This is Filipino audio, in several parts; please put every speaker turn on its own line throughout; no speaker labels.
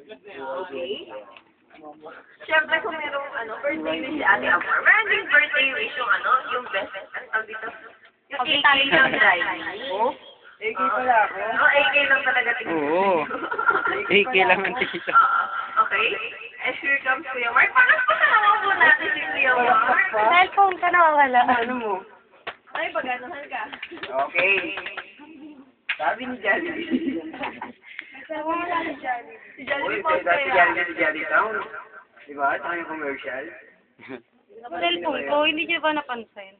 Okay? Siyempre kung merong birthday wish si Ate Amor, meron din birthday wish yung best, ang tawag dito, yung AK ng Johnny.
AK pala ako.
AK lang talaga tingin.
Oo. AK lang ang tingin.
Okay? And here comes Kuya Mark. Paano pa naman po natin si Kuya Mark?
Cellphone ka nawawala.
Ano mo?
Ay, pag-anuhan ka.
Okay. Sabi ni Jollibee.
Nawawala si Johnny.
Si
Uy,
Jollibee po
dati
kaya.
Jollibee sa Jolly Town. Diba? Ito yung commercial.
Cellphone ko, hindi niyo ba napansin?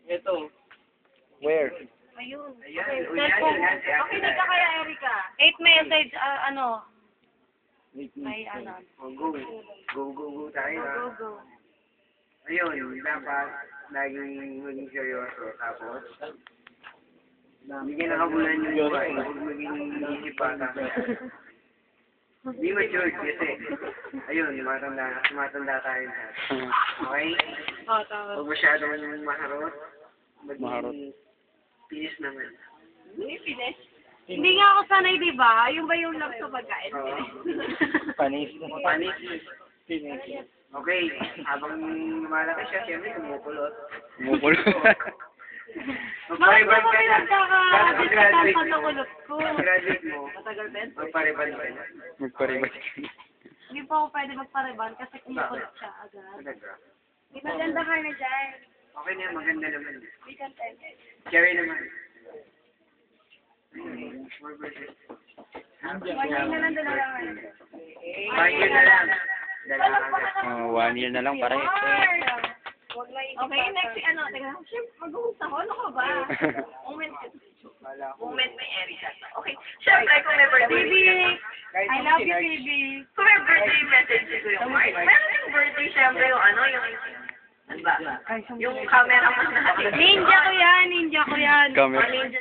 Ito.
Where?
Ayun.
Ayan.
Cellphone.
Makinig ka kaya, Erika.
8 message, may
Oh, go. Go tayo.
Go, go.
Ayun, dapat laging maging seryoso. Tapos, bigyan ng kabulan yung buhay. Huwag maging isip pa sa Be matured kasi. Ayun, matanda tayo na. Okay?
Oo, tama.
Huwag masyadong maharot.
Maharot.
Maging pinis naman.
Finish.
Hindi nga ako sanay, di ba? Yung ba yung love sa pagkain?
Panis.
Panis. Okay, habang lumalaki siya, siyempre kumukulot.
Mupul.
Bakit ba
Magpariban ka
kami
na.
nagkaka-discuss sa nakulot ko?
Graduate mo,
Matagal din.
magpariban ka na.
Magparibat.
Hindi po ako pwede magpariban kasi kumukulot siya agad.
Talaga.
Maganda ka na dyan.
Okay na, maganda naman.
We can tell it.
Cherry naman.
One year na lang doon na lang.
1 year na lang. Dala ka
1 year na lang pare.
Okay, next teka, siyempre, mag-uus ako. Ano ka ba? Moment may Erika. Okay, siyempre, kung may birthday
Baby, I love you, baby.
Kung may birthday message si Kuya Mark, meron yung birthday, siyempre, yung ano ba? Yung cameraman natin.
Ninja ko yan, ninja ko yan.
Camera.
Ninja